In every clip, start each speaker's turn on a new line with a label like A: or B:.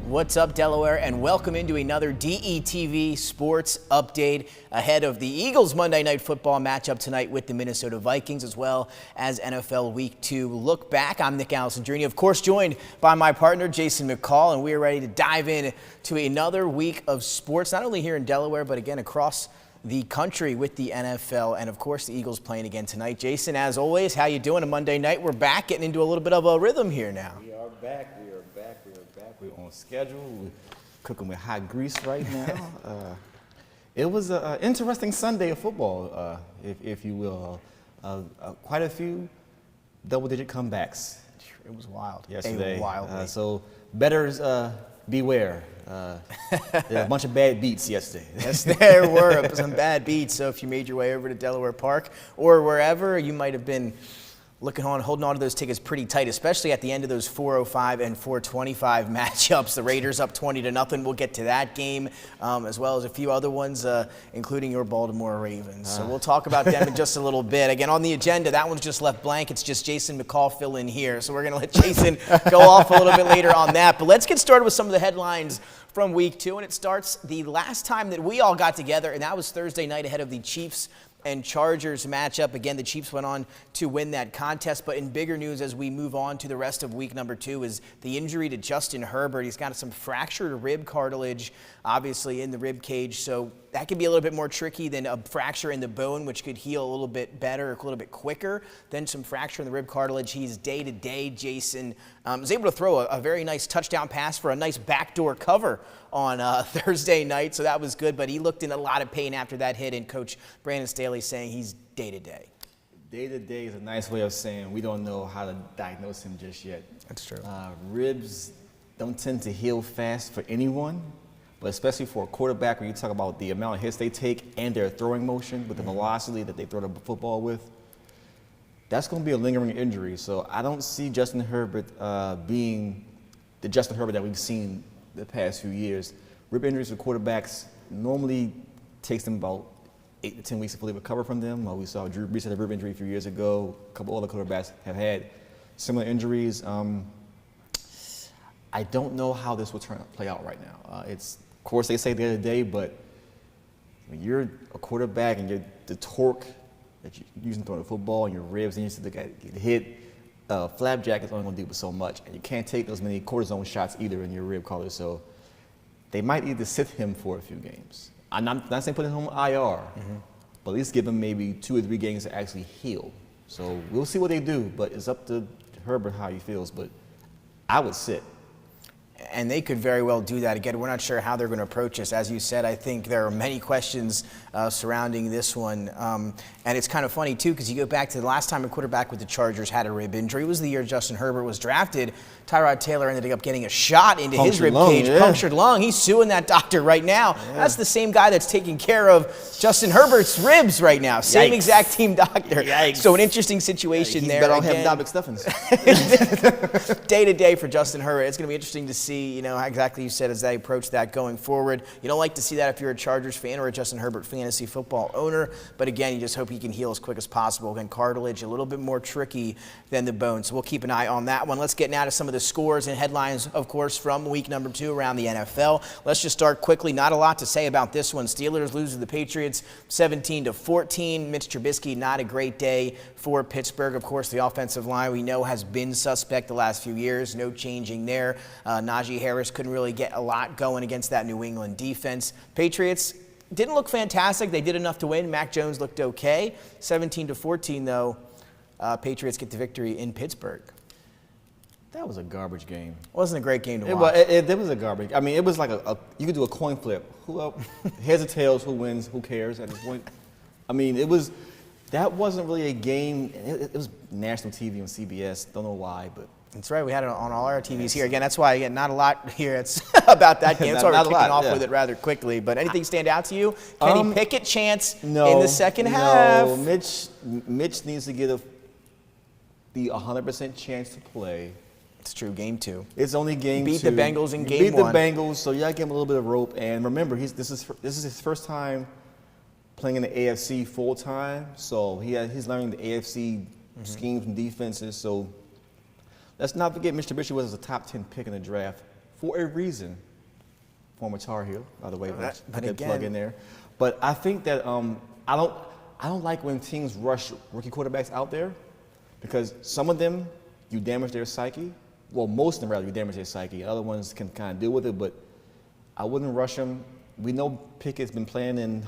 A: What's up, Delaware, and welcome into another DETV Sports Update ahead of the Eagles Monday Night Football matchup tonight with the Minnesota Vikings, as well as NFL Week 2 look back. I'm Nick Alessandrini, of course, joined by my partner, Jason McCall, and we are ready to dive in to another week of sports, not only here in Delaware, but again across the country with the NFL, and of course the Eagles playing again tonight. Jason, as always, how you doing? A Monday night, we're back, getting into a little bit of a rhythm here now.
B: We are back. We're on schedule. We're cooking with hot grease right now. It was an interesting Sunday of football, if you will. Quite a few double-digit comebacks.
A: It was wild.
B: Yesterday.
A: Wild.
B: So bettors beware. There were a bunch of bad beats yesterday.
A: Yes, there were some bad beats. So if you made your way over to Delaware Park or wherever, you might have been holding on to those tickets pretty tight, especially at the end of those 4:05 and 4:25 matchups. The Raiders up 20-0. We'll get to that game, as well as a few other ones, including your Baltimore Ravens. So we'll talk about them in just a little bit. Again, on the agenda, that one's just left blank. It's just Jason McCall fill in here. So we're going to let Jason go off a little bit later on that. But let's get started with some of the headlines from Week 2, and it starts the last time that we all got together, and that was Thursday night ahead of the Chiefs and Chargers matchup. Again, the Chiefs went on to win that contest, but in bigger news as we move on to the rest of week number 2 is the injury to Justin Herbert. He's got some fractured rib cartilage, obviously, in the rib cage, so that can be a little bit more tricky than a fracture in the bone, which could heal a little bit better, a little bit quicker than some fracture in the rib cartilage. He's day-to-day. Jason was able to throw a very nice touchdown pass for a nice backdoor cover on Thursday night, so that was good, but he looked in a lot of pain after that hit, and Coach Brandon Staley saying he's day-to-day.
B: Day-to-day is a nice way of saying we don't know how to diagnose him just yet.
A: That's true.
B: Ribs don't tend to heal fast for anyone, but especially for a quarterback, when you talk about the amount of hits they take and their throwing motion with the velocity that they throw the football with, that's going to be a lingering injury. So I don't see Justin Herbert being the Justin Herbert that we've seen the past few years. Rib injuries for quarterbacks normally takes them about 8 to 10 weeks to fully recover from them. We saw Drew Brees had a rib injury a few years ago. A couple other quarterbacks have had similar injuries. I don't know how this will play out right now. Of course, they say the other day, but when you're a quarterback and the torque that you're using throwing the football and your ribs and you used to get hit, flapjack is only going to do but so much, and you can't take those many cortisone shots either in your rib collar. So they might either sit him for a few games. I'm not saying put him on IR, but at least give him maybe 2 or 3 games to actually heal. So we'll see what they do, but it's up to Herbert how he feels. But I would sit.
A: And they could very well do that. Again, we're not sure how they're going to approach this. As you said, I think there are many questions surrounding this one. And it's kind of funny, too, because you go back to the last time a quarterback with the Chargers had a rib injury. It was the year Justin Herbert was drafted. Tyrod Taylor ended up getting a shot into his rib cage, punctured lung. He's suing that doctor right now. Yeah. That's the same guy that's taking care of Justin Herbert's ribs right now. Same exact team doctor.
B: Yikes.
A: So an interesting situation there.
B: He's better off having Dominic Stephens.
A: Day-to-day for Justin Herbert. It's going to be interesting to see, how exactly you said as they approach that going forward. You don't like to see that if you're a Chargers fan or a Justin Herbert fantasy football owner, but again, you just hope he can heal as quick as possible. Again, cartilage, a little bit more tricky than the bone, so we'll keep an eye on that one. Let's get now to some of the scores and headlines, of course, from week number 2 around the NFL. Let's just start quickly. Not a lot to say about this one. Steelers lose to the Patriots 17-14. Mitch Trubisky, not a great day for Pittsburgh. Of course, the offensive line we know has been suspect the last few years. No changing there. Najee Harris couldn't really get a lot going against that New England defense. Patriots didn't look fantastic. They did enough to win. Mac Jones looked okay. 17-14, though. Patriots get the victory in Pittsburgh.
B: That was a garbage game.
A: Wasn't a great game to watch.
B: It was a garbage. I mean, it was like you could do a coin flip. Heads or tails, who wins, who cares at this point? I mean, that wasn't really a game. It was national TV on CBS. Don't know why, but.
A: That's right. We had it on all our TVs here. Again, that's why, again, not a lot here. It's about that game. That's why we're kicking off with it rather quickly. But anything stand out to you? Kenny Pickett chance in the second half?
B: No, Mitch needs to get the 100% chance to play.
A: It's true. Game 2.
B: It's only game 2.
A: Beat the Bengals in game 1.
B: Beat the Bengals, so you got to give him a little bit of rope. And remember, this is his first time playing in the AFC full time. So he's learning the AFC schemes and defenses. So let's not forget Mitch Trubisky was a top 10 pick in the draft for a reason. Former Tar Heel, by the way, but I could
A: again,
B: plug in there. But I think that I don't like when teams rush rookie quarterbacks out there, because some of them you damage their psyche. Well, most of them rather you damage their psyche. Other ones can kind of deal with it, but I wouldn't rush them. We know Pickett's been playing in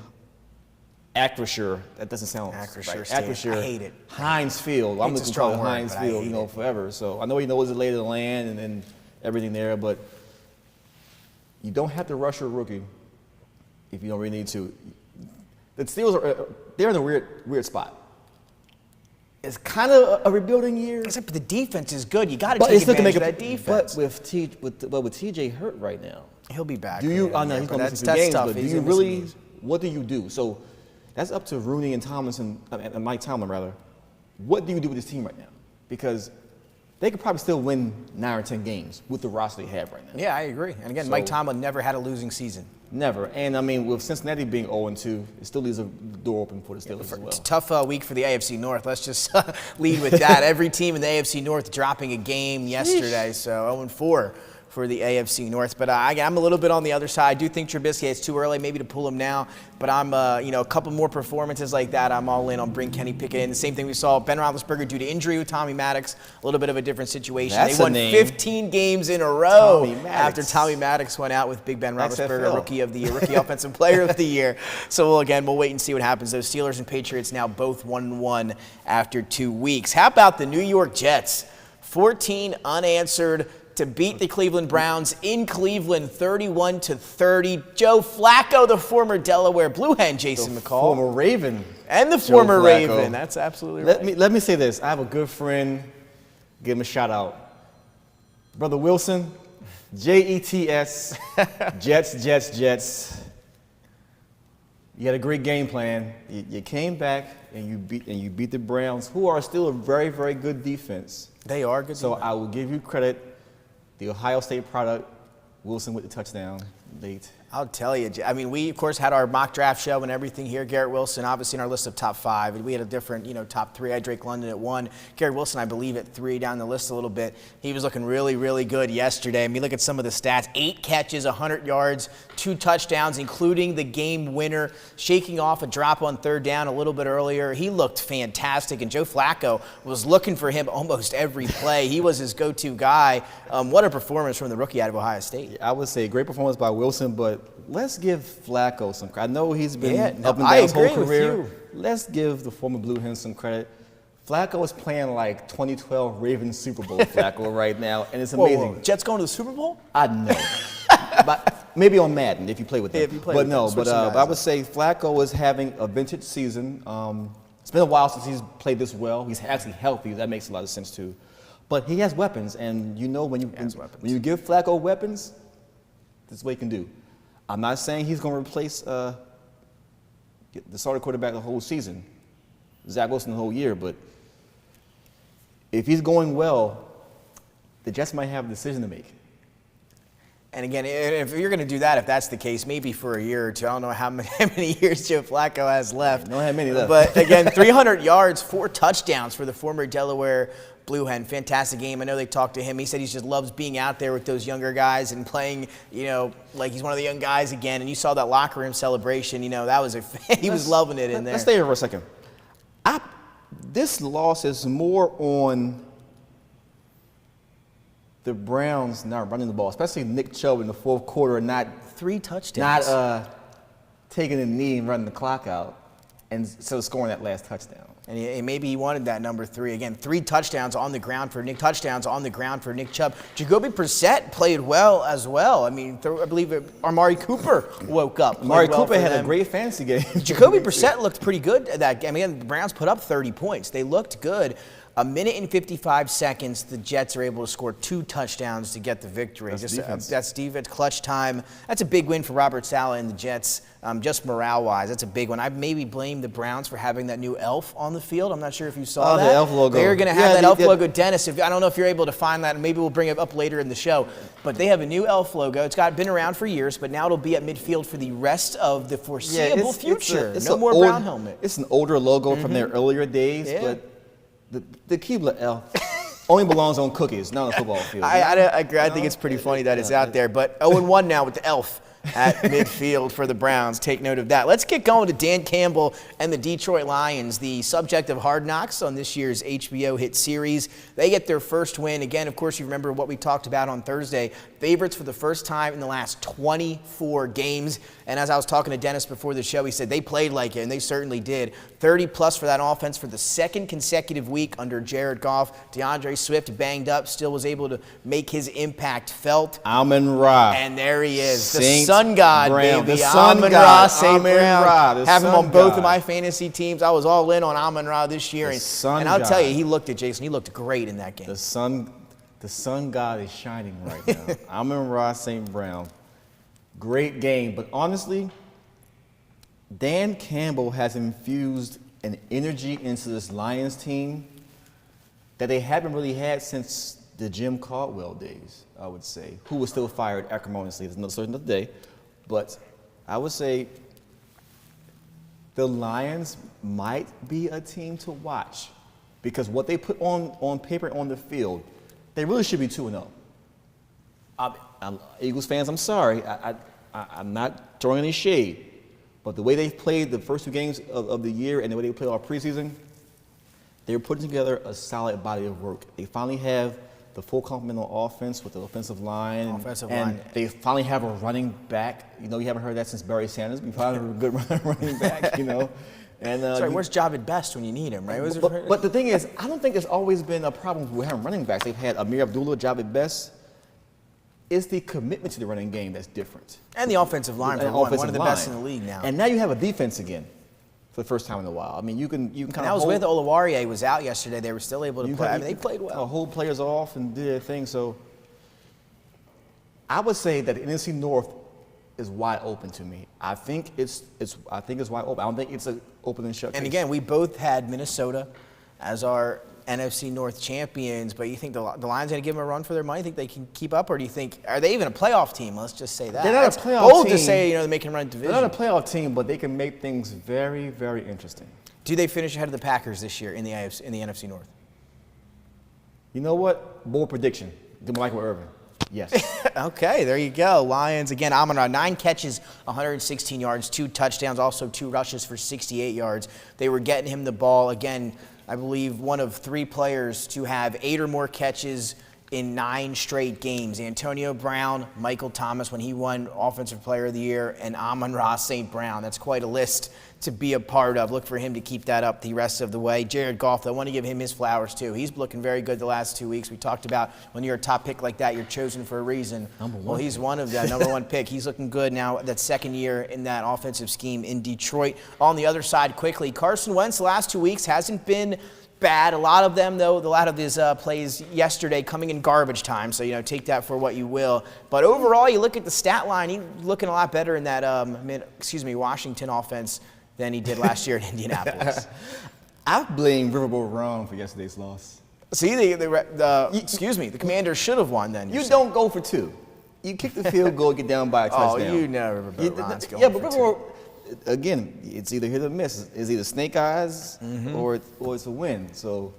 B: Acrisure. That doesn't sound
A: Acrisure
B: right.
A: Stadium.
B: Acrisure.
A: I hate it.
B: Heinz Field. I'm
A: It's a
B: just calling it
A: strong word,
B: Heinz
A: but I
B: Field,
A: hate it.
B: forever. So I know he knows the lay of the land and everything there, but you don't have to rush your rookie if you don't really need to. The Steelers they're in a weird spot. It's kind of a rebuilding year.
A: Except the defense is good. You got to
B: But
A: take
B: it's looking
A: advantage of
B: like
A: that defense.
B: But with TJ hurt right now,
A: He'll be back.
B: do you? I know he's going to miss a few games, but do you really? What do you do? So that's up to Rooney and Mike Tomlin rather. What do you do with this team right now? Because they could probably still win 9 or 10 games with the roster they have right now.
A: Yeah, I agree. And again, Mike Tomlin never had a losing season.
B: Never. And I mean, with Cincinnati being 0-2, it still leaves a door open for the Steelers as well.
A: It's a tough week for the AFC North. Let's just lead with that. Every team in the AFC North dropping a game yesterday, so 0-4 for the AFC North. But I'm a little bit on the other side. I do think Trubisky, it's too early maybe to pull him now, but I'm, a couple more performances like that, I'm all in on bring Kenny Pickett in. The same thing we saw Ben Roethlisberger due to injury with Tommy Maddox, a little bit of a different situation.
B: That's
A: they won 15 games in a row after Tommy Maddox went out with Big Ben Roethlisberger, Rookie of the Year, Rookie Offensive Player of the Year. So we'll wait and see what happens. Those Steelers and Patriots now both 1-1 after 2 weeks. How about the New York Jets? 14 unanswered to beat the Cleveland Browns in Cleveland, 31-30. Joe Flacco, the former Delaware Blue Hen, Jason McCall.
B: Former Raven.
A: And the
B: Joe
A: former
B: Flacco.
A: Raven. That's absolutely right.
B: Let me say this. I have a good friend. Give him a shout out. Brother Wilson, Jets, Jets. You had a great game plan. You came back and you beat the Browns, who are still a very, very good defense.
A: They are good.
B: So I will give you credit. The Ohio State product, Wilson with the touchdown late.
A: I'll tell you. I mean, we, of course, had our mock draft show and everything here. Garrett Wilson, obviously, in our list of top 5. And we had a different, top 3. I had Drake London at 1. Garrett Wilson, I believe, at 3 down the list a little bit. He was looking really, really good yesterday. I mean, look at some of the stats. 8 catches, 100 yards, 2 touchdowns, including the game winner, shaking off a drop on 3rd down a little bit earlier. He looked fantastic. And Joe Flacco was looking for him almost every play. He was his go-to guy. What a performance from the rookie out of Ohio State.
B: I would say great performance by Wilson, but let's give Flacco some credit. I know he's been up and
A: I
B: down his whole
A: agree with
B: career.
A: you.
B: Let's give the former Blue Hen some credit. Flacco is playing like 2012 Ravens Super Bowl Flacco right now, and it's amazing.
A: Whoa. Jets going to the Super Bowl?
B: I know. But maybe on Madden if you play with them.
A: Yeah, if you play with them,
B: I would say Flacco is having a vintage season. It's been a while since he's played this well. He's actually healthy. That makes a lot of sense too. But he has weapons, and when you give Flacco weapons, this is what he can do. I'm not saying he's going to replace the starting quarterback the whole season, Zach Wilson the whole year, but if he's going well, the Jets might have a decision to make.
A: And again, if you're going to do that, if that's the case, maybe for a year or two. I don't know how many years Joe Flacco has left.
B: Don't have many left.
A: But again, 300 yards, 4 touchdowns for the former Delaware Blue Hen. Fantastic game. I know they talked to him. He said he just loves being out there with those younger guys and playing, like he's one of the young guys again. And you saw that locker room celebration. That was he was loving it in there.
B: Let's stay here for a second. This loss is more on the Browns not running the ball, especially Nick Chubb in the 4th quarter, not
A: 3 touchdowns,
B: not taking a knee and running the clock out, and so scoring that last touchdown.
A: And maybe he wanted that number 3. Again, 3 touchdowns on the ground for Nick Chubb. Jacoby Brissett played well as well. I mean, I believe Amari Cooper woke up.
B: Amari Cooper had a great fantasy game.
A: Jacoby Brissett looked pretty good at that game. Again, the Browns put up 30 points. They looked good. 1 minute and 55 seconds, the Jets are able to score 2 touchdowns to get the victory. That's defense, clutch time. That's a big win for Robert Saleh and the Jets, just morale-wise. That's a big one. I maybe blame the Browns for having that new elf on the field. I'm not sure if you saw that.
B: The elf logo.
A: They're going to have that elf logo. Dennis, I don't know if you're able to find that, and maybe we'll bring it up later in the show. But they have a new elf logo. It's been around for years, but now it'll be at midfield for the rest of the foreseeable future. No more brown helmet.
B: It's an older logo from their earlier days, but the Keebler elf. only belongs on cookies, not on a football field.
A: I agree. I think it's pretty funny that it's out there. But 0-1 now with the elf at midfield for the Browns. Take note of that. Let's get going to Dan Campbell and the Detroit Lions, the subject of Hard Knocks on this year's HBO hit series. They get their first win. Again, of course, you remember what we talked about on Thursday. Favorites for the first time in the last 24 games. And as I was talking to Dennis before the show, he said they played like it, and they certainly did. 30-plus for that offense for the second consecutive week under Jared Goff. DeAndre Swift banged up, still was able to make his impact felt.
B: Amon-Ra.
A: And there he is.
B: Saint
A: The Sun God,
B: Brown.
A: baby.
B: The Sun
A: Amon-Ra,
B: God.
A: St. Brown.
B: Amon-Ra,
A: Have him on
B: Sun
A: both
B: God.
A: of my fantasy teams. I was all in on Amon-Ra this year.
B: Sun
A: and I'll tell
B: God.
A: you, he looked great in that game.
B: The sun God is shining right now. Amon-Ra St. Brown. Great game. But honestly, Dan Campbell has infused an energy into this Lions team that they haven't really had since the Jim Caldwell days, I would say, who was still fired acrimoniously. There's another day. But I would say the Lions might be a team to watch because what they put on paper on the field, they really should be 2-0. Eagles fans, I'm sorry. I'm not throwing any shade. But the way they've played the first two games of the year and the way they played all preseason, they're putting together a solid body of work. They finally have the full complement on offense with the offensive line. And they finally have a running back. You know, you haven't heard that since Barry Sanders. We finally have a good running back, you know. And,
A: sorry, where's Javid Best when you need him, right?
B: But the thing is, I don't think there's always been a problem with having running backs. They've had Amir Abdullah, Javid Best. It's the commitment to the running game that's different.
A: And the offensive line, one of the best in the league now.
B: And now you have a defense again for the first time in a while. I mean, you can kind of.
A: That was with Olawarye was out yesterday. They were still able to play. I mean, they played well.
B: Hold players off and do their thing. So I would say that the NFC North is wide open to me. I think it's wide open. I don't think it's an open and shut case.
A: And again, we both had Minnesota as our NFC North champions, but you think the Lions going to give them a run for their money? Think they can keep up, or do you think are they even a playoff team? Let's just say that.
B: They're not a playoff
A: bold
B: team.
A: to say, they're making a run division.
B: They're not a playoff team, but they can make things very, very interesting.
A: Do they finish ahead of the Packers this year in the NFC North?
B: You know what? Bold prediction. Give me Michael Irvin. Yes.
A: Okay, there you go. Lions, again, Amon-Ra, 9 catches, 116 yards, 2 touchdowns, also 2 rushes for 68 yards. They were getting him the ball. Again, I believe one of 3 players to have 8 or more catches in 9 straight games. Antonio Brown, Michael Thomas when he won Offensive Player of the Year, and Amon-Ra St. Brown. That's quite a list to be a part of. Look for him to keep that up the rest of the way. Jared Goff, I want to give him his flowers too. He's looking very good the last 2 weeks. We talked about when you're a top pick like that, you're chosen for a reason. Well, he's one of them, number 1 pick. He's looking good now, that second year in that offensive scheme in Detroit. On the other side, quickly, Carson Wentz the last 2 weeks hasn't been bad. A lot of them, though, a lot of his plays yesterday coming in garbage time, so, take that for what you will. But overall, you look at the stat line, he's looking a lot better in that Washington offense than he did last year in Indianapolis.
B: I blame Riverboat Ron for yesterday's loss.
A: See, the Commanders should have won then.
B: You don't go for 2. You kick the field goal, get down by a touchdown.
A: Oh, Riverboat Ron's going for 2.
B: Again, it's either hit or miss. It's either snake eyes or it's a win. So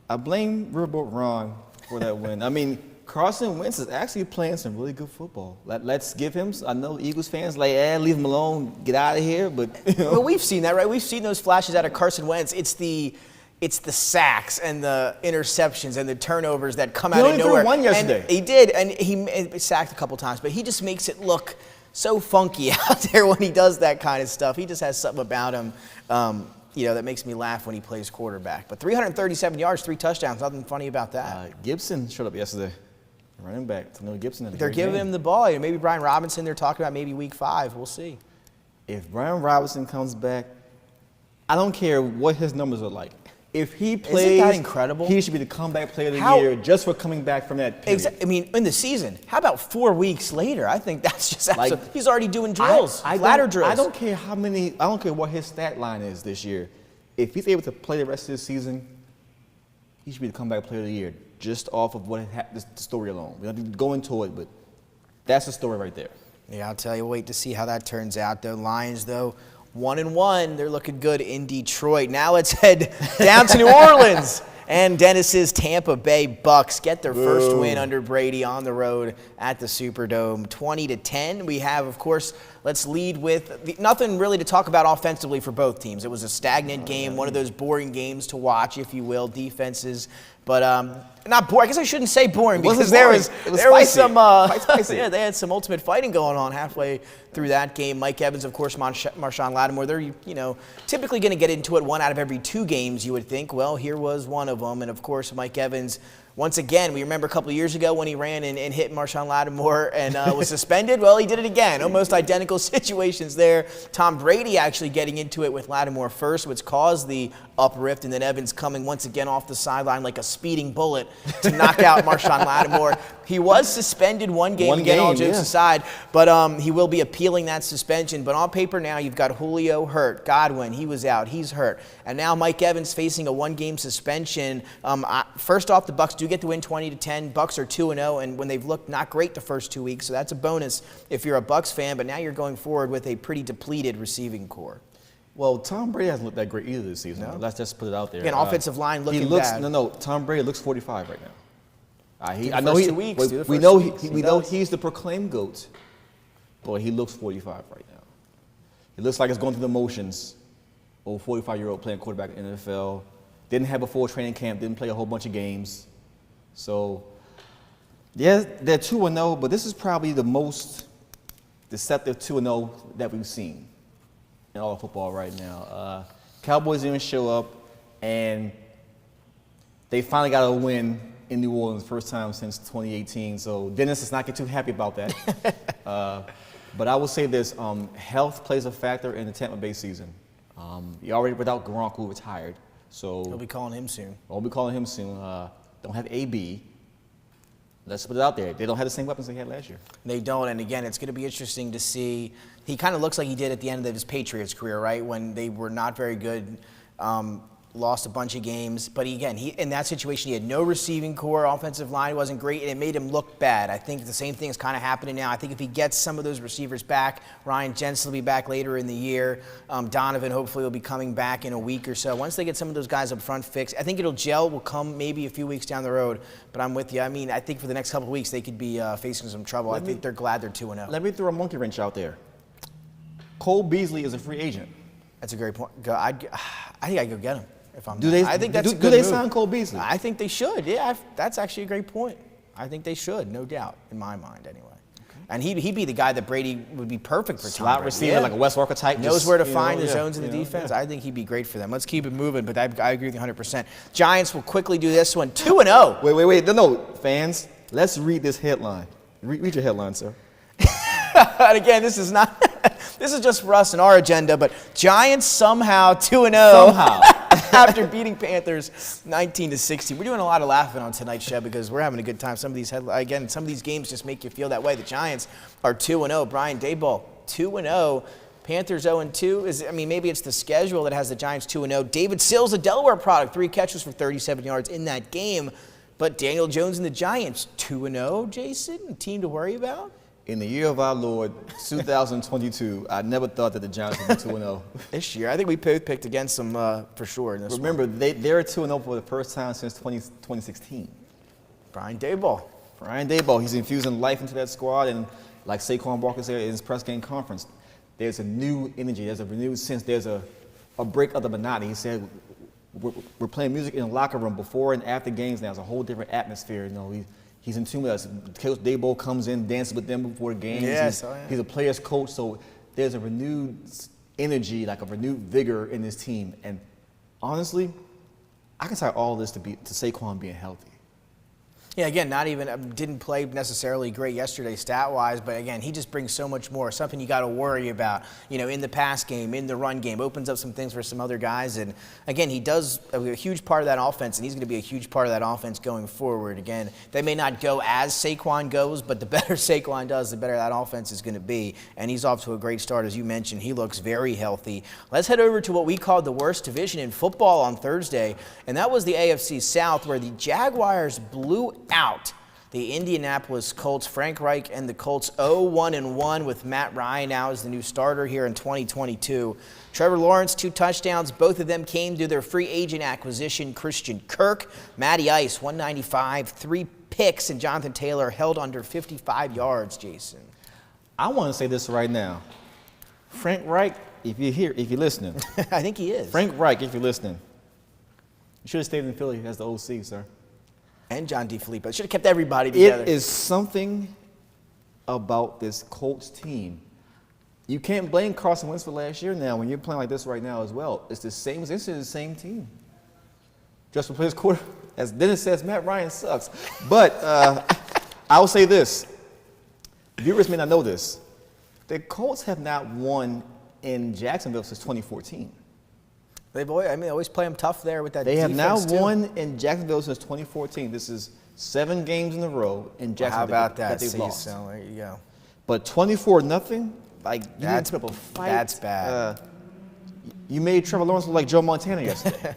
B: I blame Riverboat Ron for that win. I mean, Carson Wentz is actually playing some really good football. Let's give him. I know Eagles fans leave him alone, get out of here. But
A: well, we've seen that, right? We've seen those flashes out of Carson Wentz. It's the sacks and the interceptions and the turnovers that come out of nowhere.
B: He only threw 1 yesterday.
A: And he did, and he sacked a couple times, but he just makes it look so funky out there when he does that kind of stuff. He just has something about him, that makes me laugh when he plays quarterback. But 337 yards, 3 touchdowns, nothing funny about that.
B: Gibson showed up yesterday, running back. To know Gibson.
A: They're giving him the ball. Maybe Brian Robinson. They're talking about maybe week 5. We'll see.
B: If Brian Robinson comes back, I don't care what his numbers are like. If he plays,
A: isn't that incredible?
B: He should be the comeback player of the year just for coming back from that period.
A: I mean, in the season. How about 4 weeks later? I think that's just absolutely. He's already doing drills, ladder drills.
B: I don't care I don't care what his stat line is this year. If he's able to play the rest of the season, he should be the comeback player of the year just off of the story alone. We don't need to go into it, but that's the story right there.
A: Yeah, I'll tell you. Wait to see how that turns out. The Lions, though, 1-1. They're looking good in Detroit. Now let's head down to New Orleans And Dennis's Tampa Bay Bucks get their first win under Brady on the road at the Superdome, 20-10. We have, of course, let's lead with nothing really to talk about offensively for both teams. It was a stagnant game, one of those boring games to watch, if you will, defenses. But not boring. I guess I shouldn't say boring because there was some yeah, they had some ultimate fighting going on halfway through that game. Mike Evans, of course, Marshawn Lattimore. They're typically going to get into it 1 out of every 2 games, you would think. Well, here was one of them, and of course, Mike Evans. Once again, we remember a couple of years ago when he ran and hit Marshawn Lattimore and was suspended. Well, he did it again. Almost identical situations there. Tom Brady actually getting into it with Lattimore first, which caused the uprift, and then Evans coming once again off the sideline like a speeding bullet to knock out Marshawn Lattimore. He was suspended one game, all jokes aside, but he will be appealing that suspension. But on paper now, you've got Julio hurt. Godwin, he was out. He's hurt. And now Mike Evans facing a 1-game suspension. First off, the Bucs do get to win 20-10. Bucs are 2-0, and when they've looked not great the first 2 weeks, so that's a bonus if you're a Bucs fan. But now you're going forward with a pretty depleted receiving core.
B: Well, Tom Brady hasn't looked that great either this season. No? Let's just put it out there.
A: Again, offensive line looking bad.
B: No, Tom Brady looks 45 right now.
A: We
B: know he's the proclaimed GOAT, but he looks 45 right now. He looks like he's going through the motions. Old 45-year-old playing quarterback in the NFL. Didn't have a full training camp. Didn't play a whole bunch of games. So, yeah, they're 2-0, but this is probably the most deceptive 2-0 that we've seen in all of football right now. Cowboys didn't show up, and they finally got a win in New Orleans, first time since 2018. So Dennis does not get too happy about that. But I will say this, health plays a factor in the Tampa Bay season. You're already without Gronk, who retired. So
A: we'll be calling him soon.
B: Don't have AB. Let's put it out there. They don't have the same weapons they had last year.
A: They don't, and again, it's going to be interesting to see. He kind of looks like he did at the end of his Patriots career, right, when they were not very good, lost a bunch of games. But he in that situation, he had no receiving core, offensive line wasn't great, and it made him look bad. I think the same thing is kind of happening now. I think if he gets some of those receivers back, Ryan Jensen will be back later in the year. Donovan hopefully will be coming back in a week or so. Once they get some of those guys up front fixed, I think will come maybe a few weeks down the road. But I'm with you. I mean, I think for the next couple of weeks, they could be facing some trouble. I think they're glad they're 2-0.
B: Let me throw a monkey wrench out there. Cole Beasley is a free agent.
A: That's a great point. I think I'd go get him.
B: I think that's a good move. Sign Cole Beasley?
A: I think they should. Yeah, that's actually a great point. I think they should, no doubt, in my mind anyway. Okay. And he'd be the guy that Brady would be perfect for.
B: Slot receiver, like a Wes Walker type.
A: Knows where to find the zones in the defense. I think he'd be great for them. Let's keep it moving, but I agree with you 100%. Giants will quickly do this one, 2-0.
B: Wait. No, fans, let's read this headline. Read your headline, sir.
A: And again, this is not. This is just for us and our agenda, but Giants somehow 2-0.
B: Somehow.
A: After beating Panthers 19-16. We're doing a lot of laughing on tonight's show because we're having a good time. Some of these games just make you feel that way. The Giants are 2-0. Brian Daboll, 2-0. Panthers 0-2. Maybe it's the schedule that has the Giants 2-0. David Sills, a Delaware product, 3 catches for 37 yards in that game. But Daniel Jones and the Giants, 2-0, Jason, a team to worry about?
B: In the year of our Lord, 2022, I never thought that the Giants would be 2-0.
A: This year, I think we both picked against them for sure. In this
B: Remember, they're 2-0 for the first time since 2016.
A: Brian Daboll.
B: He's infusing life into that squad, and like Saquon Barkley said in his press game conference, there's a new energy, there's a renewed sense, there's a break of the monotony. He said, we're playing music in the locker room before and after games now. It's a whole different atmosphere. He's in tune with us. Coach Daboll comes in, dances with them before the games.
A: Yes,
B: he's a player's coach, so there's a renewed energy, like a renewed vigor in this team. And honestly, I can tie all this to Saquon being healthy.
A: Yeah, again, didn't play necessarily great yesterday stat-wise, but again, he just brings so much more, something you got to worry about, in the pass game, in the run game, opens up some things for some other guys. And again, he does a huge part of that offense, and he's going to be a huge part of that offense going forward. Again, they may not go as Saquon goes, but the better Saquon does, the better that offense is going to be. And he's off to a great start. As you mentioned, he looks very healthy. Let's head over to what we called the worst division in football on Thursday, and that was the AFC South, where the Jaguars blew out The Indianapolis Colts, Frank Reich and the Colts 0-1-1 with Matt Ryan now as the new starter here in 2022. Trevor Lawrence, 2 touchdowns. Both of them came due to their free agent acquisition, Christian Kirk. Matty Ice, 195, 3 picks, and Jonathan Taylor held under 55 yards, Jason.
B: I want to say this right now. Frank Reich, if you're here, if you're listening.
A: I think he is.
B: Frank Reich, if you're listening. You should have stayed in Philly as the OC, sir.
A: And John DeFilippo. Should have kept everybody together.
B: It is something about this Colts team. You can't blame Carson Wentz for last year now when you're playing like this right now as well. It's the same. This is the same team. Just for his quarter, as Dennis says, Matt Ryan sucks. But I will say this. Viewers may not know this. The Colts have not won in Jacksonville since 2014.
A: They've always play them tough there with that
B: They have now
A: defense, too.
B: won in Jacksonville since 2014. This is 7 games in a row in Jacksonville.
A: How about that
B: they've
A: season?
B: lost.
A: There you go.
B: But 24-0, like, you
A: That's-
B: didn't put up a fight.
A: that's bad.
B: You made Trevor Lawrence look like Joe Montana yesterday.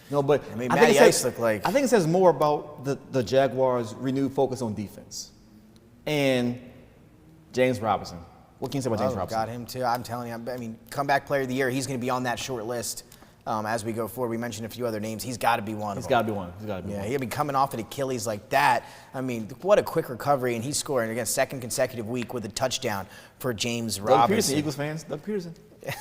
B: No, but
A: I mean,
B: think
A: Matty
B: it says-
A: Ice looked like-
B: I think it says more about the Jaguars' renewed focus on defense. And James Robinson. What can you say about James Robinson?
A: Got him, too. I'm telling you. I mean, comeback player of the year, he's going to be on that short list as we go forward. We mentioned a few other names. He's got to be one of them.
B: He's got to be one. He's got to be
A: Yeah,
B: one.
A: he'll be coming off an Achilles like that. I mean, what a quick recovery, and he's scoring again second consecutive week with a touchdown for James
B: Doug
A: Robinson.
B: Peterson, Eagles fans. Doug Peterson.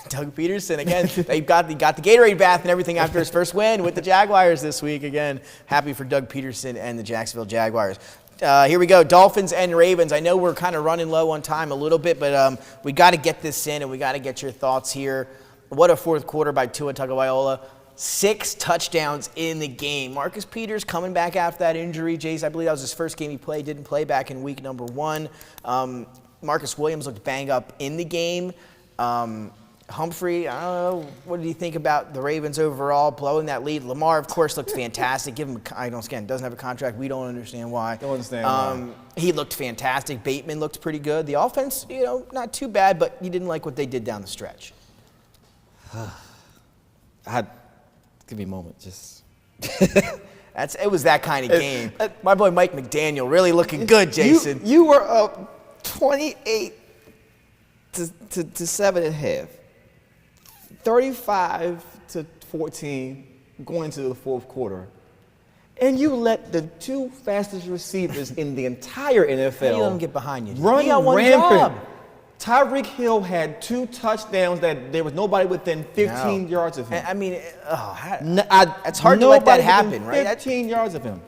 A: Doug Peterson again. He got the Gatorade bath and everything after his first win with the Jaguars this week. Again, happy for Doug Peterson and the Jacksonville Jaguars. Here we go, Dolphins and Ravens. I know we're kind of running low on time a little bit, but we got to get this in, and we got to get your thoughts here. What a fourth quarter by Tua Tagovailoa. 6 touchdowns in the game. Marcus Peters coming back after that injury. Jace, I believe that was his first game he played. Didn't play back in week number 1. Marcus Williams looked banged up in the game. Humphrey, I don't know. What do you think about the Ravens overall blowing that lead? Lamar, of course, looked fantastic. Give him, again, doesn't have a contract. We don't understand why.
B: Don't understand why.
A: He looked fantastic. Bateman looked pretty good. The offense, not too bad, but you didn't like what they did down the stretch.
B: Give me a moment, just.
A: It was that kind of game. My boy Mike McDaniel really looking good, Jason.
B: You were up 28 to 7 at half. 35-14 going into the fourth quarter. And you let the 2 fastest receivers in the entire NFL
A: How you let them get behind you?
B: run
A: He got one
B: rampant.
A: job.
B: Tyreek Hill had 2 touchdowns that there was nobody within 15 yards of him.
A: I mean,
B: It's
A: hard to let that happen, right?
B: 15 yards of him.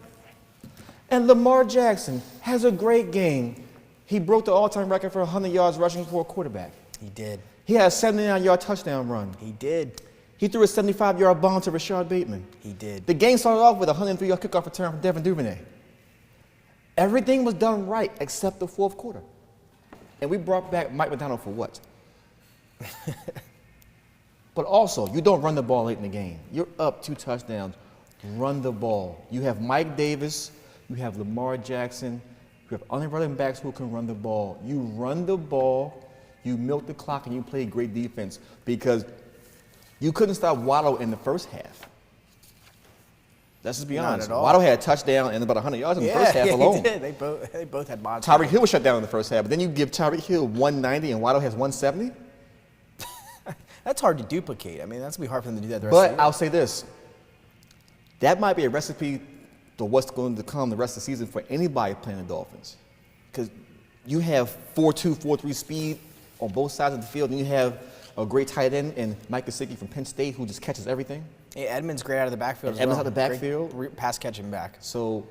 B: And Lamar Jackson has a great game. He broke the all-time record for 100 yards rushing for a quarterback.
A: He did.
B: He had a 79-yard touchdown run.
A: He did.
B: He threw a 75-yard bomb to Rashad Bateman.
A: He did.
B: The game started off with a 103-yard kickoff return from Devin Duvernay. Everything was done right except the fourth quarter. And we brought back Mike McDonald for what? But also, you don't run the ball late in the game. You're up 2 touchdowns. Run the ball. You have Mike Davis. You have Lamar Jackson. You have other running backs who can run the ball. You run the ball, you milk the clock, and you play great defense because you couldn't stop Waddle in the first half. Let's just be honest.
A: at all.
B: Waddle had a touchdown and about 100 yards in the first half alone.
A: He did. They both had monsters.
B: Tyreek Hill was shut down in the first half, but then you give Tyreek Hill 190 and Waddle has 170.
A: That's hard to duplicate. I mean, that's going to be hard for them to do that the rest of
B: But
A: the year.
B: I'll say this. That might be a recipe to what's going to come the rest of the season for anybody playing the Dolphins. Because you have 4.2, 4.3 speed on both sides of the field, and you have a great tight end in Mike Gesicki from Penn State who just catches everything.
A: Yeah, Edmonds great out of the backfield as
B: Edmonds
A: well.
B: out of the backfield.
A: Great pass catching back.
B: So,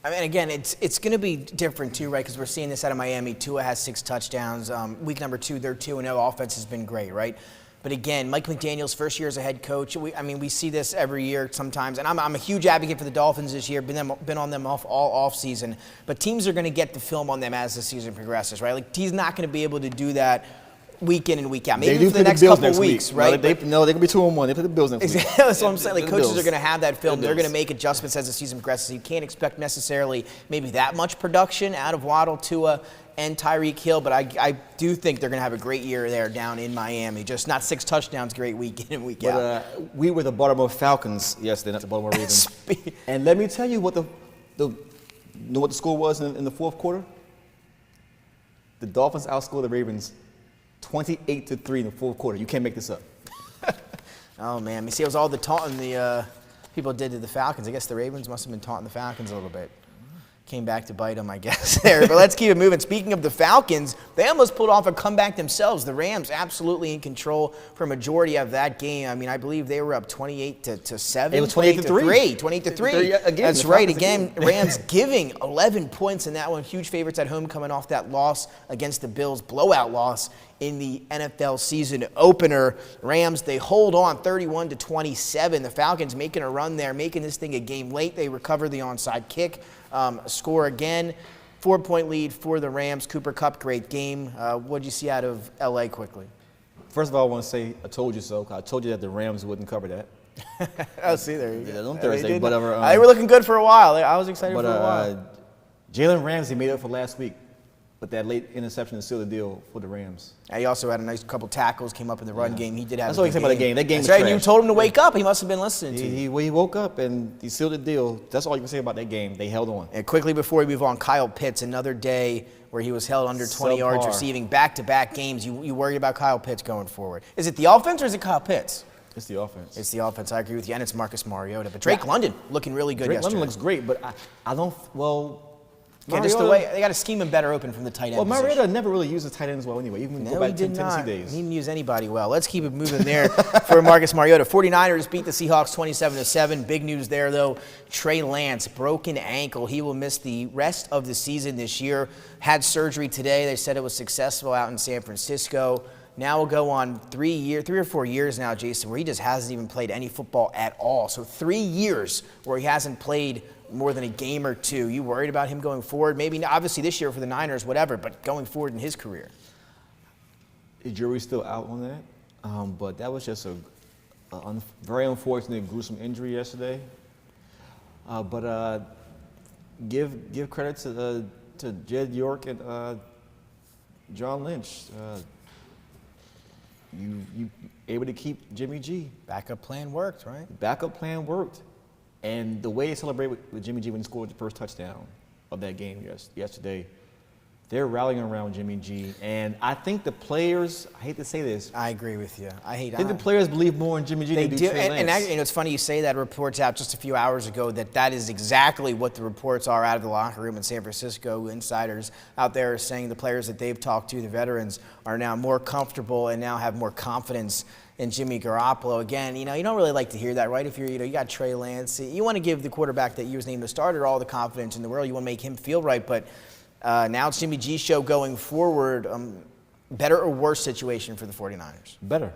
A: I mean, again, it's going to be different too, right? Because we're seeing this out of Miami. Tua has 6 touchdowns. Week number 2, they're 2-0. Offense has been great, right? But again, Mike McDaniel's first year as a head coach. We see this every year sometimes, and I'm a huge advocate for the Dolphins this year. Been on them all off season, but teams are going to get the film on them as the season progresses, right? Like he's not going to be able to do that week in and week out. Maybe for the next couple weeks, right?
B: They're going to be 2-1. They play the Bills next week.
A: That's what I'm saying. Like coaches are going to have that film. They're
B: Bills.
A: going to make adjustments as the season progresses. You can't expect necessarily maybe that much production out of Waddle, Tua, and Tyreek Hill, but I do think they're going to have a great year there down in Miami. Just not 6 touchdowns, great week in and week out.
B: We were the Baltimore Falcons yesterday, not the Baltimore Ravens. And let me tell you what the You know what the score was in the fourth quarter? The Dolphins outscored the Ravens 28-3 in the fourth quarter. You can't make this up.
A: Oh, man. You see, it was all the taunting the people did to the Falcons. I guess the Ravens must have been taunting the Falcons a little bit. Came back to bite them, I guess, there. But let's keep it moving. Speaking of the Falcons, they almost pulled off a comeback themselves. The Rams absolutely in control for a majority of that game. I mean, I believe they were up 28-7.
B: It was 28-3.
A: 28-3.
B: Again,
A: that's right. Again, Rams giving 11 points in that one. Huge favorites at home coming off that loss against the Bills, blowout loss in the NFL season opener. Rams, they hold on 31-27. The Falcons making a run there, making this thing a game late. They recover the onside kick, score again. 4-point lead for the Rams. Cooper Kupp, great game. What did you see out of L.A. quickly?
B: First of all, I want to say I told you so. I told you that the Rams wouldn't cover that.
A: Oh, see, there you go.
B: Yeah, on Thursday, whatever.
A: They were looking good for a while. I was excited for a while.
B: Jalen Ramsey made up for last week with that late interception to seal the deal for the Rams.
A: He also had a nice couple tackles, came up in the run game. He did have
B: That's
A: a
B: what
A: good
B: he said about the game. That game
A: That's
B: was
A: right.
B: trash.
A: And you told him to wake up. He must have been listening to you.
B: He woke up and he sealed the deal. That's all you can say about that game. They held on.
A: And quickly before we move on, Kyle Pitts, another day where he was held under 20 yards receiving back-to-back games. You worried about Kyle Pitts going forward? Is it the offense or is it Kyle Pitts?
B: It's the offense.
A: It's the offense. I agree with you. And it's Marcus Mariota. But Drake London looking really good yesterday.
B: London looks great, but I don't,
A: yeah, just the way they got to scheme him better open from the tight end.
B: Well, Mariota never really used the tight end as well anyway, even go back to Tennessee days.
A: He didn't use anybody well. Let's keep it moving there for Marcus Mariota. 49ers beat the Seahawks 27-7. Big news there, though. Trey Lance, broken ankle. He will miss the rest of the season this year. Had surgery today. They said it was successful out in San Francisco. Now we'll go on 3 or 4 years now, Jason, where he just hasn't even played any football at all. So 3 years where he hasn't played more than a game or two. You worried about him going forward? Maybe, obviously, this year for the Niners, whatever, but going forward in his career.
B: The jury's still out on that, but that was just a very unfortunate, gruesome injury yesterday. But give credit to Jed York and John Lynch. You able to keep Jimmy G.
A: Backup plan worked, right?
B: Backup plan worked. And the way they celebrate with Jimmy G when he scored the first touchdown of that game yesterday, they're rallying around Jimmy G. And I think the players, I hate to say this.
A: I agree with you. I think
B: the players believe more in Jimmy G than they do Trey Lance.
A: And it's funny you say that. Reports out just a few hours ago that is exactly what the reports are out of the locker room in San Francisco. Insiders out there are saying the players that they've talked to, the veterans, are now more comfortable and now have more confidence in Jimmy Garoppolo. Again, you don't really like to hear that, right? If you're, you got Trey Lance, you want to give the quarterback that you was named the starter all the confidence in the world. You want to make him feel right, but now it's Jimmy G's show going forward. Better or worse situation for the 49ers?
B: Better,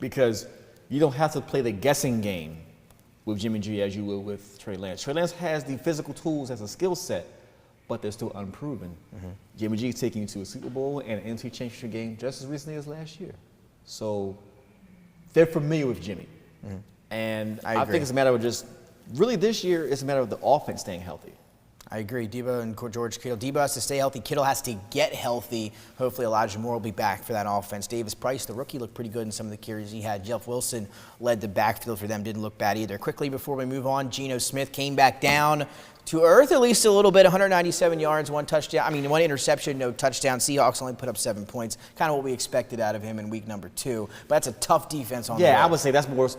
B: because you don't have to play the guessing game with Jimmy G as you will with Trey Lance. Trey Lance has the physical tools as a skill set, but they're still unproven. Jimmy G is taking you to a Super Bowl and an NFC Championship game just as recently as last year. So they're familiar with Jimmy. And I think it's a matter of just, really this year, it's a matter of the offense staying healthy.
A: I agree. Debo and George Kittle. Debo has to stay healthy. Kittle has to get healthy. Hopefully Elijah Moore will be back for that offense. Davis Price, the rookie, looked pretty good in some of the carries he had. Jeff Wilson led the backfield for them. Didn't look bad either. Quickly before we move on, Geno Smith came back down to earth at least a little bit. 197 yards, one touchdown. One interception, no touchdown. Seahawks only put up 7 points. Kind of what we expected out of him in week number 2. But that's a tough defense on the road.
B: Yeah, I would say that's more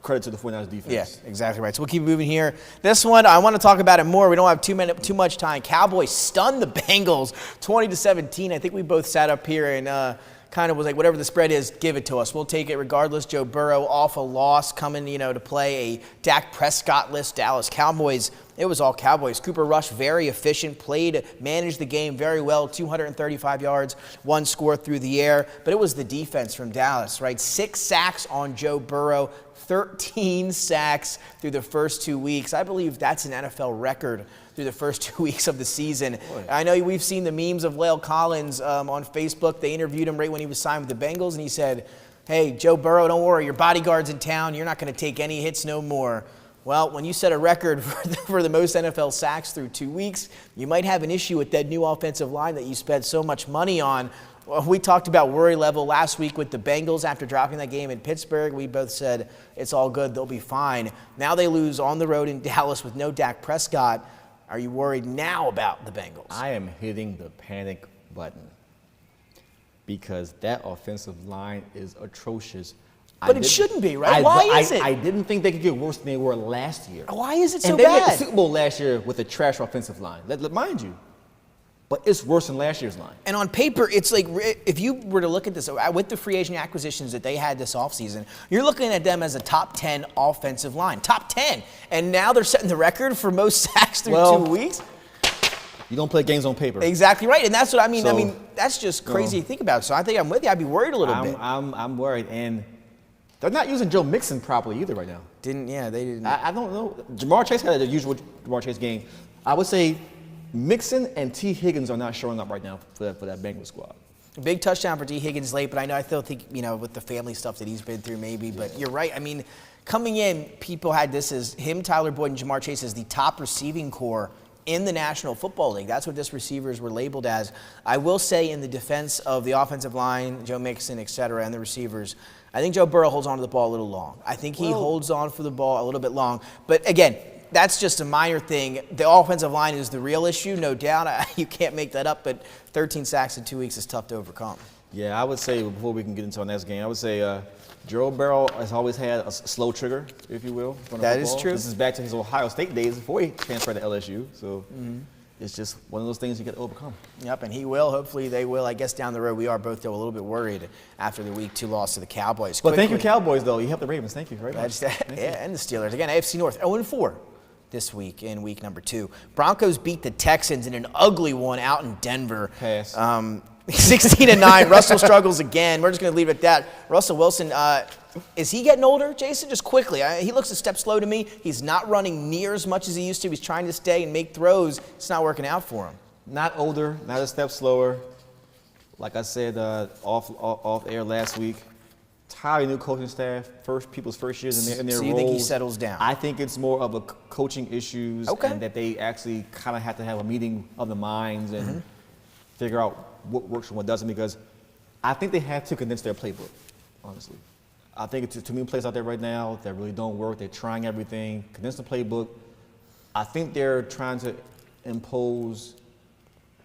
B: credit to the 49ers defense.
A: Yeah, exactly right. So we'll keep moving here. This one, I want to talk about it more. We don't have too much time. Cowboys stunned the Bengals 20-17. I think we both sat up here and kind of was like, whatever the spread is, give it to us. We'll take it regardless. Joe Burrow off a loss, coming to play a Dak Prescott-less Dallas Cowboys. It was all Cowboys. Cooper Rush, very efficient, managed the game very well, 235 yards, 1 score through the air. But it was the defense from Dallas, right? 6 sacks on Joe Burrow, 13 sacks through the first 2 weeks. I believe that's an NFL record through the first 2 weeks of the season. Boy. I know we've seen the memes of La'el Collins on Facebook. They interviewed him right when he was signed with the Bengals, and he said, hey, Joe Burrow, don't worry, your bodyguard's in town. You're not going to take any hits no more. Well, when you set a record for the most NFL sacks through 2 weeks, you might have an issue with that new offensive line that you spent so much money on. We talked about worry level last week with the Bengals after dropping that game in Pittsburgh. We both said it's all good, they'll be fine. Now they lose on the road in Dallas with no Dak Prescott. Are you worried now about the Bengals?
B: I am hitting the panic button because that offensive line is atrocious.
A: But it shouldn't be, right? Why is it?
B: I didn't think they could get worse than they were last year.
A: Why is it so
B: and they made the
A: bad?
B: Super Bowl last year with a trash offensive line. Mind you. But it's worse than last year's line.
A: And on paper, it's like if you were to look at this, with the free agent acquisitions that they had this offseason, you're looking at them as a top 10 offensive line. Top 10. And now they're setting the record for most sacks through 2 weeks.
B: You don't play games on paper.
A: Exactly right. And that's what I mean.
B: So,
A: that's just crazy to think about. So I think I'm with you. I'd be worried a little bit.
B: I'm worried. And they're not using Joe Mixon properly either right now.
A: They didn't.
B: I don't know. Jamar Chase had a usual Jamar Chase game. I would say Mixon and T. Higgins are not showing up right now for that Bengals squad.
A: Big touchdown for T. Higgins late, but I still think, with the family stuff that he's been through maybe. But you're right. I mean, coming in, people had this as him, Tyler Boyd, and Jamar Chase as the top receiving core in the National Football League. That's what this receivers were labeled as. I will say in the defense of the offensive line, Joe Mixon, et cetera, and the receivers, I think Joe Burrow holds on to the ball a little long. I think he holds on for the ball a little bit long. But again, that's just a minor thing. The offensive line is the real issue, no doubt. You can't make that up, but 13 sacks in 2 weeks is tough to overcome.
B: Yeah, I would say, before we can get into our next game, I would say Joe Burrow has always had a slow trigger, if you will.
A: That is true.
B: This is back to his Ohio State days before he transferred to LSU. So it's just one of those things you got to overcome.
A: Yep, and he will. Hopefully they will. I guess down the road we are both, though, a little bit worried after the Week 2 loss to the Cowboys.
B: But thank you, Cowboys, though. You helped the Ravens. Thank you very much.
A: And the Steelers. Again, AFC North, 0-4 this week in week number 2. Broncos beat the Texans in an ugly one out in Denver.
B: Pass.
A: 16-9. Russell struggles again. We're just going to leave it at that. Russell Wilson, is he getting older, Jason? Just quickly. He looks a step slow to me. He's not running near as much as he used to. He's trying to stay and make throws. It's not working out for him.
B: Not older, not a step slower. Like I said off air last week, entirely new coaching staff, people's first years in their roles.
A: So you think he settles down?
B: I think it's more of a coaching issues, and that they actually kind of have to have a meeting of the minds and figure out what works and what doesn't, because I think they have to condense their playbook, honestly. I think it's too many plays out there right now that really don't work. They're trying everything. Condense the playbook. I think they're trying to impose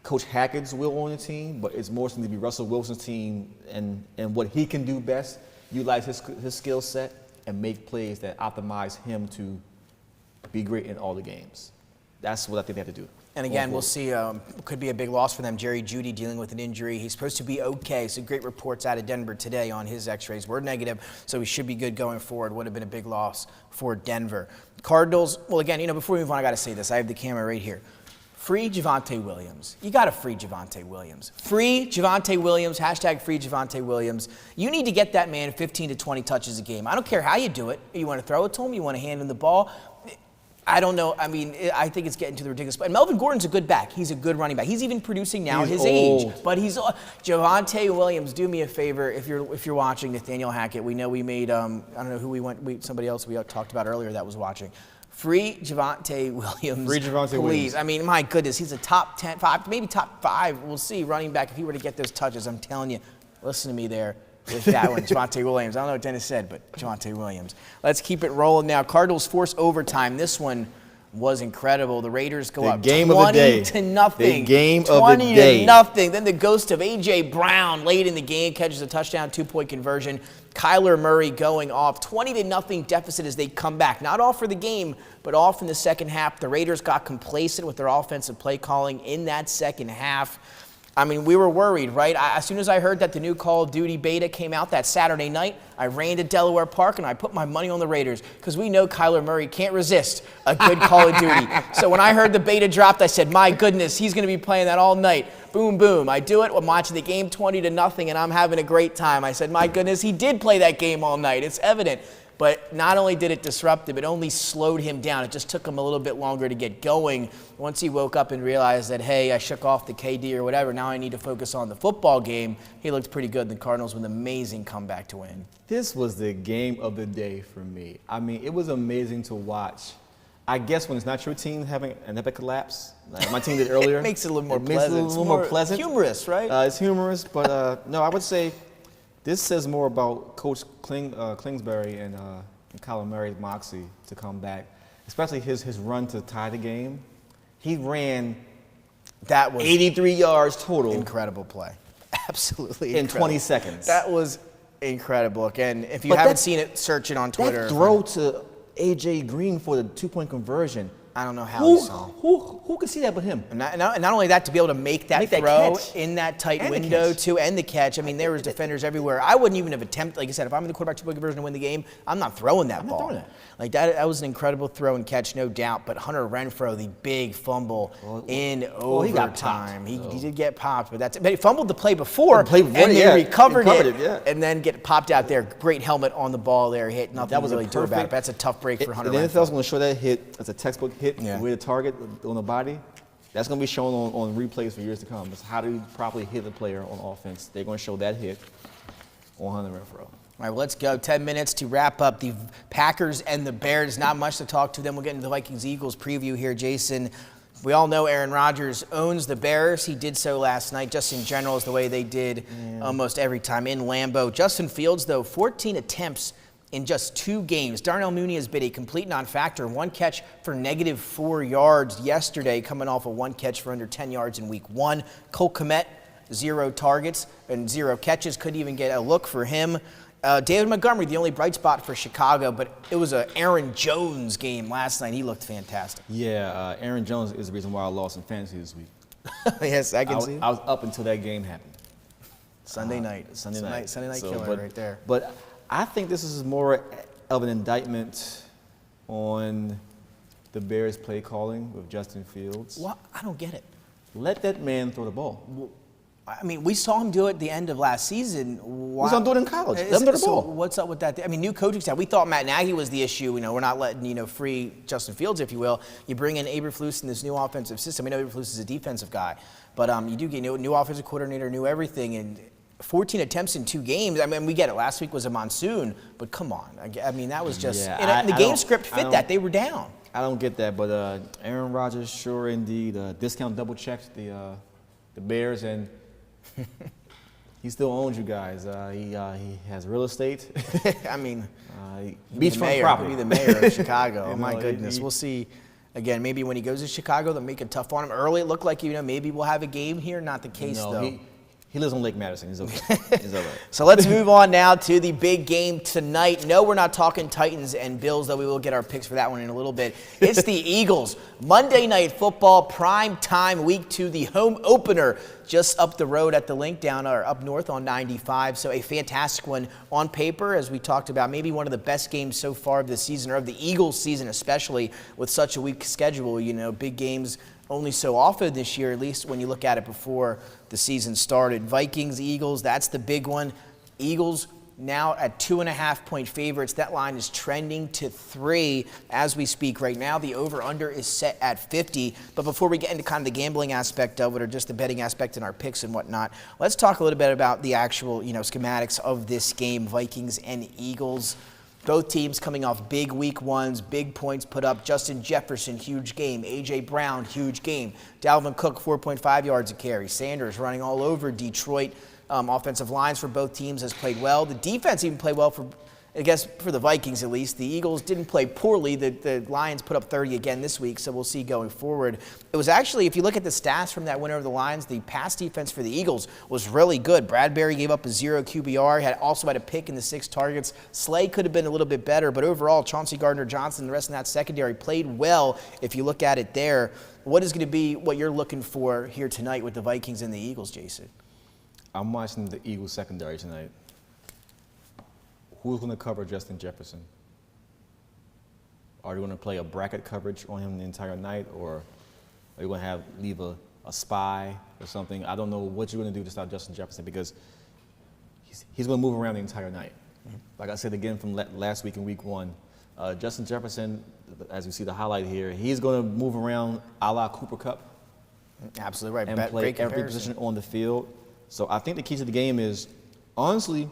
B: Coach Hackett's will on the team, but it's more something to be Russell Wilson's team and what he can do best, utilize his skill set and make plays that optimize him to be great in all the games. That's what I think they have to do.
A: And again, we'll see. Could be a big loss for them. Jerry Jeudy dealing with an injury. He's supposed to be okay. So great reports out of Denver today on his x-rays. Were negative, so he should be good going forward. Would have been a big loss for Denver. Cardinals, well, again, before we move on, I got to say this. I have the camera right here. Free Javonte Williams. You got to free Javonte Williams. Free Javonte Williams. Hashtag free Javonte Williams. You need to get that man 15 to 20 touches a game. I don't care how you do it. You want to throw it to him? You want to hand him the ball? I don't know. I mean, I think it's getting to the ridiculous. But Melvin Gordon's a good back. He's a good running back. He's even producing now at his age. But he's Javonte Williams. Do me a favor if you're watching, Nathaniel Hackett. We know we made I don't know who we went. Somebody else we talked about earlier that was watching. Free Javonte Williams.
B: Free Javonte
A: please.
B: Williams.
A: I mean, my goodness, he's a top 10, 5, maybe top 5. We'll see. Running back if he were to get those touches. I'm telling you. Listen to me there. With that one, Javonte Williams. I don't know what Dennis said, but Javonte Williams. Let's keep it rolling now. Cardinals force overtime. This one was incredible. The Raiders go up 20 to nothing.
B: The game of the
A: 20
B: day.
A: to nothing. Then the ghost of A.J. Brown late in the game catches a touchdown, 2-point conversion. Kyler Murray going off. 20 to nothing deficit as they come back. Not all for the game, but off in the second half. The Raiders got complacent with their offensive play calling in that second half. I mean, we were worried, right? As soon as I heard that the new Call of Duty beta came out that Saturday night, I ran to Delaware Park and I put my money on the Raiders because we know Kyler Murray can't resist a good Call of Duty. So when I heard the beta dropped, I said, my goodness, he's going to be playing that all night. Boom, boom. I do it. I'm watching the game 20 to nothing and I'm having a great time. I said, my goodness, he did play that game all night. It's evident. But not only did it disrupt him, it only slowed him down. It just took him a little bit longer to get going. Once he woke up and realized that, hey, I shook off the KD or whatever, now I need to focus on the football game, he looked pretty good. The Cardinals with an amazing comeback to win.
B: This was the game of the day for me. I mean, it was amazing to watch. I guess when it's not your team having an epic collapse, like my team did earlier.
A: It makes it a little more pleasant.
B: Makes it a little more pleasant.
A: Humorous, right?
B: It's humorous, but no, I would say this says more about Coach Kingsbury and Kyler Murray's moxie to come back, especially his run to tie the game. He ran
A: That was
B: 83 yards total
A: incredible play. Absolutely
B: in
A: incredible.
B: 20 seconds.
A: That was incredible. Again, if you
B: But
A: haven't
B: that-
A: seen it, search it on Twitter.
B: That throw to A.J. Green for the 2-point conversion.
A: I don't know how he saw.
B: Who could see that but him?
A: And not only that, to be able to make that
B: that
A: throw
B: catch.
A: in that tight
B: And the
A: window,
B: catch.
A: too, and the catch. I mean, there was defenders everywhere. I wouldn't even have attempted, like I said, if I'm in the quarterback 2-point conversion to win the game, I'm not throwing that ball.
B: throwing that.
A: Like, that was an incredible throw and catch, no doubt. But Hunter Renfrow, the big fumble in
B: he got
A: overtime.
B: popped,
A: He did get popped, but he fumbled the play before,
B: The play before,
A: and
B: yeah.
A: then recovered
B: He covered
A: it,
B: it, yeah.
A: and then get popped out there. Great helmet on the ball there, hit. Nothing
B: That was
A: really
B: a
A: do about it.
B: perfect.
A: That's a tough break for Hunter
B: The
A: Renfrow.
B: NFL's going to show that hit as a textbook hit
A: Yeah.
B: with a target on the body. That's going to be shown on replays for years to come. It's how do you properly hit a player on offense. They're going to show that hit on Hunter Renfrow.
A: All right, well, let's go. 10 minutes to wrap up the Packers and the Bears. Not much to talk to. Then we'll get into the Vikings-Eagles preview here, Jason. We all know Aaron Rodgers owns the Bears. He did so last night. Just in general is the way they did almost every time in Lambeau. Justin Fields, though, 14 attempts in just 2 games. Darnell Mooney has been a complete non-factor. 1 catch for -4 yards yesterday, coming off of 1 catch for under 10 yards in week 1. Cole Kmet, 0 targets and 0 catches. Couldn't even get a look for him. David Montgomery, the only bright spot for Chicago, but it was an Aaron Jones game last night. He looked fantastic.
B: Yeah, Aaron Jones is the reason why I lost in fantasy this week.
A: Yes, I can see.
B: I was up until that game happened.
A: Sunday night.
B: Sunday night So,
A: killer right there.
B: But I think this is more of an indictment on the Bears' play calling with Justin Fields.
A: What? I don't get it.
B: Let that man throw the ball.
A: I mean, we saw him do it at the end of last season.
B: We saw him do it in college. Let him throw the
A: So
B: ball.
A: what's up with that? I mean, new coaching staff. We thought Matt Nagy was the issue. We're not letting, free Justin Fields, if you will. You bring in Eberflus in this new offensive system. We know Eberflus is a defensive guy. But you do get new offensive coordinator, new everything. And 14 attempts in 2 games. I mean, we get it. Last week was a monsoon. But come on. I mean, that was just
B: Yeah,
A: the
B: I
A: game
B: don't-
A: script
B: I
A: fit
B: don't-
A: that. They were down.
B: I don't get that, but Aaron Rodgers sure indeed discount double checked the Bears, and he still owns you guys. He has real estate.
A: I mean,
B: beachfront property.
A: He'll be the mayor of Chicago.
B: You
A: My
B: know,
A: goodness.
B: he-
A: We'll see. Again, maybe when he goes to Chicago, they'll make it tough on him. Early, it looked like, maybe we'll have a game here. Not the case,
B: No,
A: though.
B: he lives on Lake Madison. He's okay. He's all right.
A: So let's move on now to the big game tonight. No, we're not talking Titans and Bills, though we will get our picks for that one in a little bit. It's the Eagles. Monday Night Football, prime time, week 2, the home opener, just up the road at the link up north on 95. So a fantastic one on paper, as we talked about. Maybe one of the best games so far of the season, or of the Eagles season, especially with such a weak schedule. Big games only so often this year, at least when you look at it before the season started. Vikings, Eagles, that's the big one. Eagles now at 2.5-point favorites. That line is trending to 3 as we speak right now. The over-under is set at 50. But before we get into kind of the gambling aspect of it, or just the betting aspect in our picks and whatnot, let's talk a little bit about the actual, schematics of this game, Vikings and Eagles. Both teams coming off big week 1s, big points put up. Justin Jefferson, huge game. A.J. Brown, huge game. Dalvin Cook, 4.5 yards a carry. Sanders running all over Detroit. Offensive lines for both teams has played well. The defense even played well for the Vikings at least. The Eagles didn't play poorly. The Lions put up 30 again this week, so we'll see going forward. It was actually, if you look at the stats from that win over the Lions, the pass defense for the Eagles was really good. Bradbury gave up a 0 QBR, also had a pick in the 6 targets. Slay could have been a little bit better, but overall, Chauncey Gardner-Johnson and the rest of that secondary played well if you look at it there. What is going to be what you're looking for here tonight with the Vikings and the Eagles, Jason?
B: I'm watching the Eagles secondary tonight. Who's going to cover Justin Jefferson? Are you going to play a bracket coverage on him the entire night, or are you going to leave a spy or something? I don't know what you're going to do to stop Justin Jefferson, because he's going to move around the entire night. Like I said again from last week in week 1, Justin Jefferson, as you see the highlight here, he's going to move around a la Cooper Kupp.
A: Absolutely right.
B: And play every position on the field. So I think the key to the game is, honestly,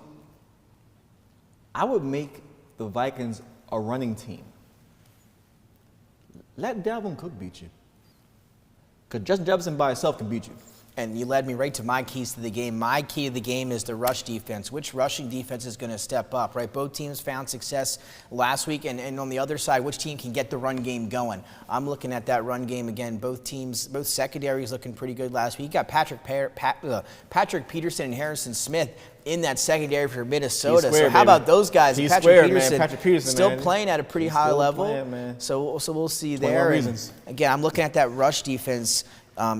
B: I would make the Vikings a running team. Let Dalvin Cook beat you. Because Justin Jefferson by himself can beat you.
A: And you led me right to my keys to the game. My key to the game is the rush defense. Which rushing defense is going to step up, right? Both teams found success last week, and on the other side, which team can get the run game going? I'm looking at that run game again. Both teams, both secondaries looking pretty good last week. You got Patrick Peterson and Harrison Smith in that secondary for Minnesota. So how about those guys? Patrick Peterson still playing at a pretty high level. So we'll see there. And again, I'm looking at that rush defense.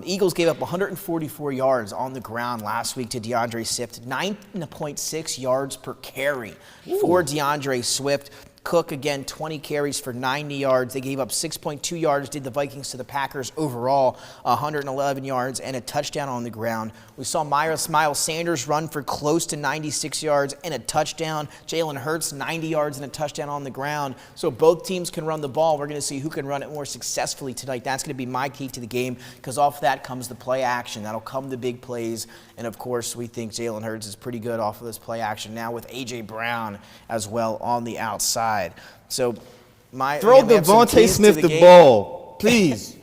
A: Eagles gave up 144 yards on the ground last week to DeAndre Swift, 9.6 yards per carry for DeAndre Swift. Cook, again, 20 carries for 90 yards. They gave up 6.2 yards, did the Vikings to the Packers overall, 111 yards and a touchdown on the ground. We saw Miles Sanders run for close to 96 yards and a touchdown. Jalen Hurts, 90 yards and a touchdown on the ground. So both teams can run the ball. We're going to see who can run it more successfully tonight. That's going to be my key to the game, because off that comes the play action. That'll come the big plays. And, of course, we think Jalen Hurts is pretty good off of this play action now with A.J. Brown as well on the outside. So
C: throw Devontae Smith the ball, please.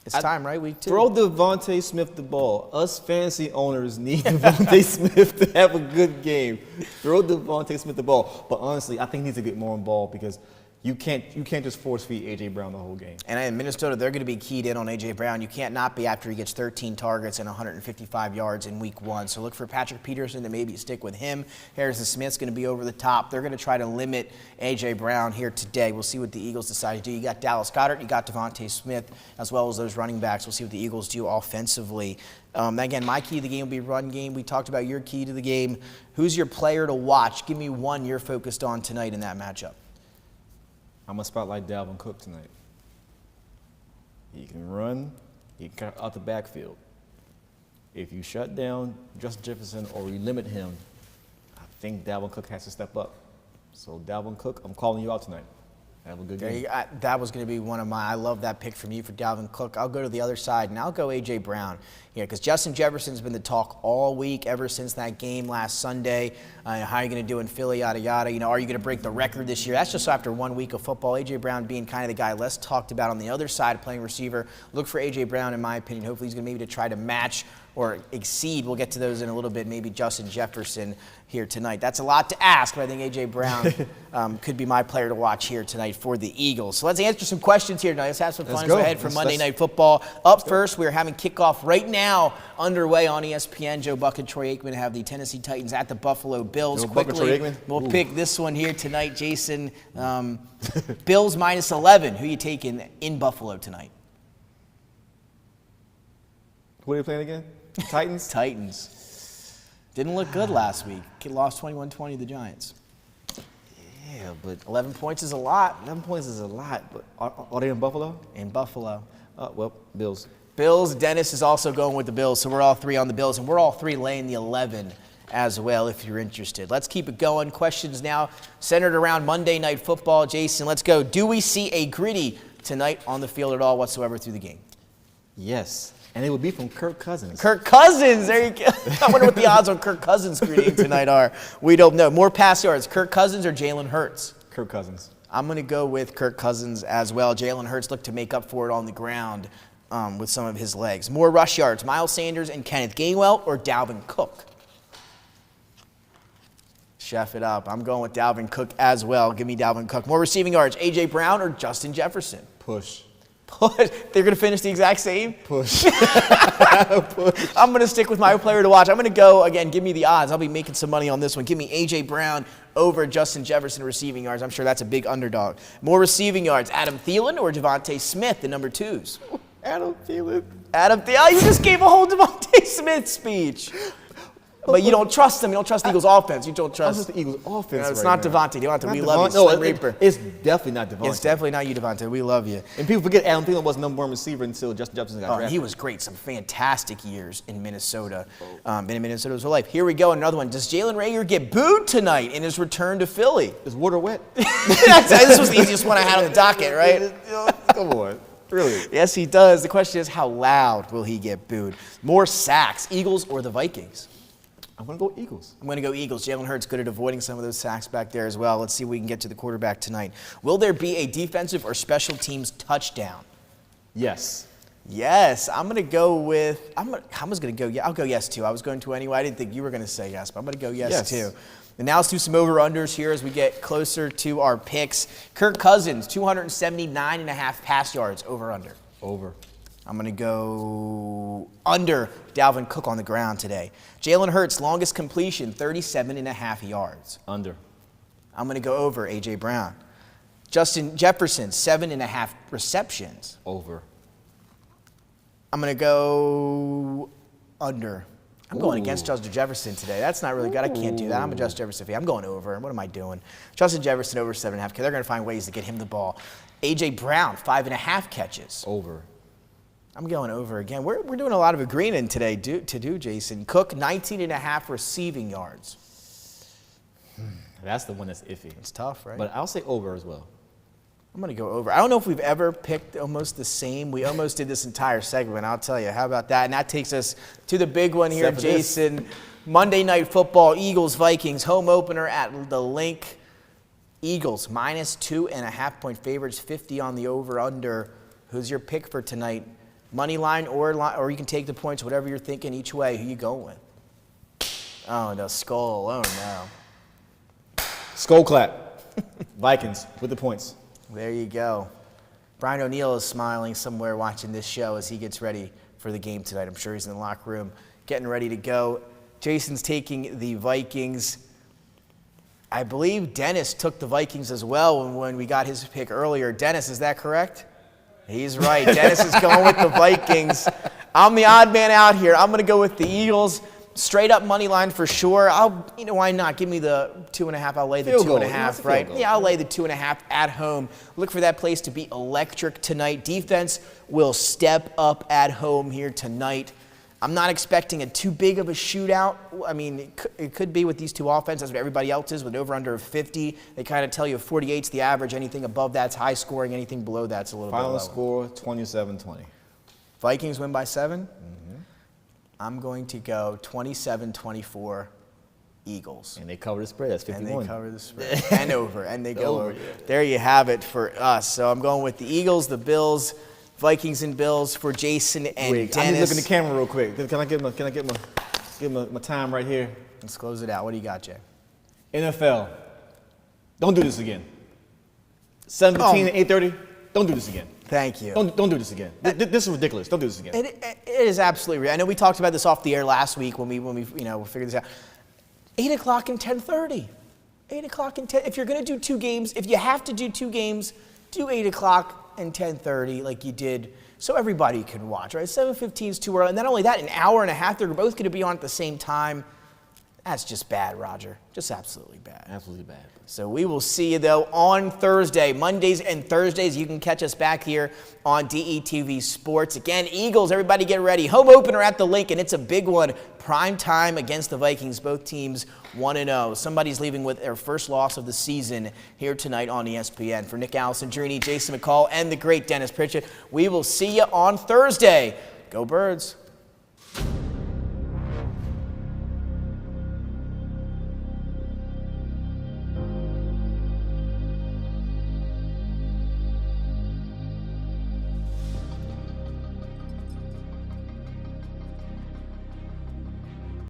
A: It's time, right? Week 2.
C: Throw Devontae Smith the ball. Us fantasy owners need Devontae Smith to have a good game. Throw Devontae Smith the ball. But honestly, I think he needs to get more involved, because you can't just force feed A.J. Brown the whole game.
A: And in Minnesota, they're going to be keyed in on A.J. Brown. You can't not be after he gets 13 targets and 155 yards in week 1. So look for Patrick Peterson to maybe stick with him. Harrison Smith's going to be over the top. They're going to try to limit A.J. Brown here today. We'll see what the Eagles decide to do. You got Dallas Goedert, you got Devontae Smith, as well as those running backs. We'll see what the Eagles do offensively. Again, my key to the game will be run game. We talked about your key to the game. Who's your player to watch? Give me one you're focused on tonight in that matchup.
C: I'm going to spotlight Dalvin Cook tonight. He can run. He can cut out the backfield. If you shut down Justin Jefferson or you limit him, I think Dalvin Cook has to step up. So, Dalvin Cook, I'm calling you out tonight. Have a good game.
A: That was going to be one of my – I love that pick from you for Dalvin Cook. I'll go to the other side, and I'll go A.J. Brown. Yeah, because Justin Jefferson's been the talk all week ever since that game last Sunday. How are you going to do in Philly, yada, yada. You know, are you going to break the record this year? That's just after 1 week of football. A.J. Brown being kind of the guy less talked about on the other side, playing receiver. Look for A.J. Brown, in my opinion. Hopefully he's going to maybe try to match or exceed. We'll get to those in a little bit. Maybe Justin Jefferson here tonight. That's a lot to ask, but I think A.J. Brown could be my player to watch here tonight for the Eagles. So let's answer some questions here tonight. Let's have some fun as we head for Monday Night Football. Up first, we're having kickoff right now underway on ESPN. Joe Buck and Troy Aikman have the Tennessee Titans at the Buffalo Bills. Quickly, we'll pick this one here tonight, Jason. Bills minus 11. Who are you taking in Buffalo tonight?
C: Who are you playing again? Titans?
A: Titans. Didn't look good last week. Lost 21-20 to the Giants.
C: Yeah, but
A: 11 points is a lot.
C: 11 points is a lot, but are they in Buffalo?
A: In Buffalo.
C: Well, Bills.
A: Bills. Dennis is also going with the Bills, so we're all three on the Bills, and we're all three laying the 11 as well if you're interested. Let's keep it going. Questions now centered around Monday Night Football. Jason, let's go. Do we see a gritty tonight on the field at all whatsoever through the game?
C: Yes. And it would be from Kirk Cousins.
A: Kirk Cousins, there you go. I wonder what the odds on Kirk Cousins greeting tonight are. We don't know. More pass yards, Kirk Cousins or Jalen Hurts?
C: Kirk Cousins.
A: I'm going to go with Kirk Cousins as well. Jalen Hurts looked to make up for it on the ground with some of his legs. More rush yards, Miles Sanders and Kenneth Gainwell or Dalvin Cook? Chef it up. I'm going with Dalvin Cook as well. Give me Dalvin Cook. More receiving yards, A.J. Brown or Justin Jefferson?
C: Push.
A: They're going to finish the exact same?
C: Push.
A: Push. I'm going to stick with my player to watch. I'm going to go, again, give me the odds. I'll be making some money on this one. Give me A.J. Brown over Justin Jefferson receiving yards. I'm sure that's a big underdog. More receiving yards, Adam Thielen or Devontae Smith, the number 2s?
C: Adam Thielen.
A: Adam Thielen. You just gave a whole Devontae Smith speech. But you don't trust them. You don't trust the Eagles' offense. You don't trust
C: the Eagles' offense.
A: No, it's not Devontae. Devontae, we love you.
C: No,
A: Slim Reaper.
C: It's definitely not Devontae.
A: It's definitely not you, Devontae. We love you.
C: And people forget Adam Thielen was number 1 receiver until Justin Jefferson got drafted.
A: He was great. Some fantastic years in Minnesota. Been in Minnesota his whole life. Here we go. Another one. Does Jalen Reagor get booed tonight in his return to Philly?
C: Is water wet?
A: This was the easiest one I had on the docket, right?
C: Come on. Really?
A: Yes, he does. The question is, how loud will he get booed? More sacks, Eagles or the Vikings?
C: I'm going to go Eagles.
A: I'm going to go Eagles. Jalen Hurts good at avoiding some of those sacks back there as well. Let's see if we can get to the quarterback tonight. Will there be a defensive or special teams touchdown?
C: Yes.
A: Yes, I'm going to go with, I'll go yes too. I was going to anyway. I didn't think you were going to say yes, but I'm going to go yes too. And now let's do some over-unders here as we get closer to our picks. Kirk Cousins, 279.5 pass yards, over-under.
B: Over.
A: I'm going to go under Dalvin Cook on the ground today. Jalen Hurts, longest completion, 37.5 yards.
B: Under.
A: I'm going to go over A.J. Brown. Justin Jefferson, 7.5 receptions.
B: Over.
A: I'm going to go under. I'm going against Justin Jefferson today. That's not really good. I can't do that. I'm a Justin Jefferson fan. I'm going over. What am I doing? Justin Jefferson over 7.5. They're going to find ways to get him the ball. A.J. Brown, 5.5 catches.
B: Over.
A: I'm going over again. We're doing a lot of agreeing today, Jason. Cook, 19.5 receiving yards.
B: That's the one that's iffy.
A: It's tough, right?
B: But I'll say over as well.
A: I'm going to go over. I don't know if we've ever picked almost the same. We almost did this entire segment, I'll tell you. How about that? And that takes us to the big one here, Jason. Monday Night Football, Eagles-Vikings, home opener at the Link. Eagles, minus 2.5-point favorites, 50 on the over-under. Who's your pick for tonight? Money line or you can take the points, whatever you're thinking each way. Who you going with? Oh, the skull. Oh, no.
B: Skull clap. Vikings with the points.
A: There you go. Brian O'Neill is smiling somewhere watching this show as he gets ready for the game tonight. I'm sure he's in the locker room getting ready to go. Jason's taking the Vikings. I believe Dennis took the Vikings as well when we got his pick earlier. Dennis, is that correct? He's right. Dennis is going with the Vikings. I'm the odd man out here. I'm going to go with the Eagles. Straight up money line for sure. Why not? Give me the 2.5. I'll lay the 2.5, right? Yeah, I'll lay the 2.5 at home. Look for that place to be electric tonight. Defense will step up at home here tonight. I'm not expecting too big of a shootout. I mean, it could be with these two offenses. That's what everybody else is with over-under of 50. They kind of tell you 48's the average. Anything above that's high scoring. Anything below that's a little bit lower.
B: Final score, 27-20.
A: Vikings win by 7? Mm-hmm. I'm going to go 27-24 Eagles.
B: And they cover the spread. That's 51.
A: And they cover the spread. And over. And they go over. Yeah. There you have it for us. So I'm going with the Eagles, the Bills, Vikings and Bills for Jason and Dennis.
B: I need to look in the camera real quick. Can I get my time right here?
A: Let's close it out. What do you got, Jay?
B: NFL. Don't do this again. 7:15 and 8:30. Don't do this again.
A: Thank you.
B: Don't do this again. This is ridiculous. Don't do this again.
A: It is absolutely real. I know we talked about this off the air last week when we figured this out. 8 o'clock and 10:30. 8 o'clock and 10. If you're going to do two games, if you have to do two games, do 8 o'clock and 10:30 like you did so everybody can watch, right? 7:15 is too early. And not only that, an hour and a half, they're both going to be on at the same time. That's just bad, Roger. Just absolutely bad.
B: Absolutely bad.
A: So we will see you, though, on Thursday. Mondays and Thursdays, you can catch us back here on DETV Sports. Again, Eagles, everybody get ready. Home opener at the Link, and it's a big one. Prime time against the Vikings. Both teams 1-0. Somebody's leaving with their first loss of the season here tonight on ESPN. For Nick Alessandrini, Jason McCall, and the great Dennis Pritchett, we will see you on Thursday. Go Birds.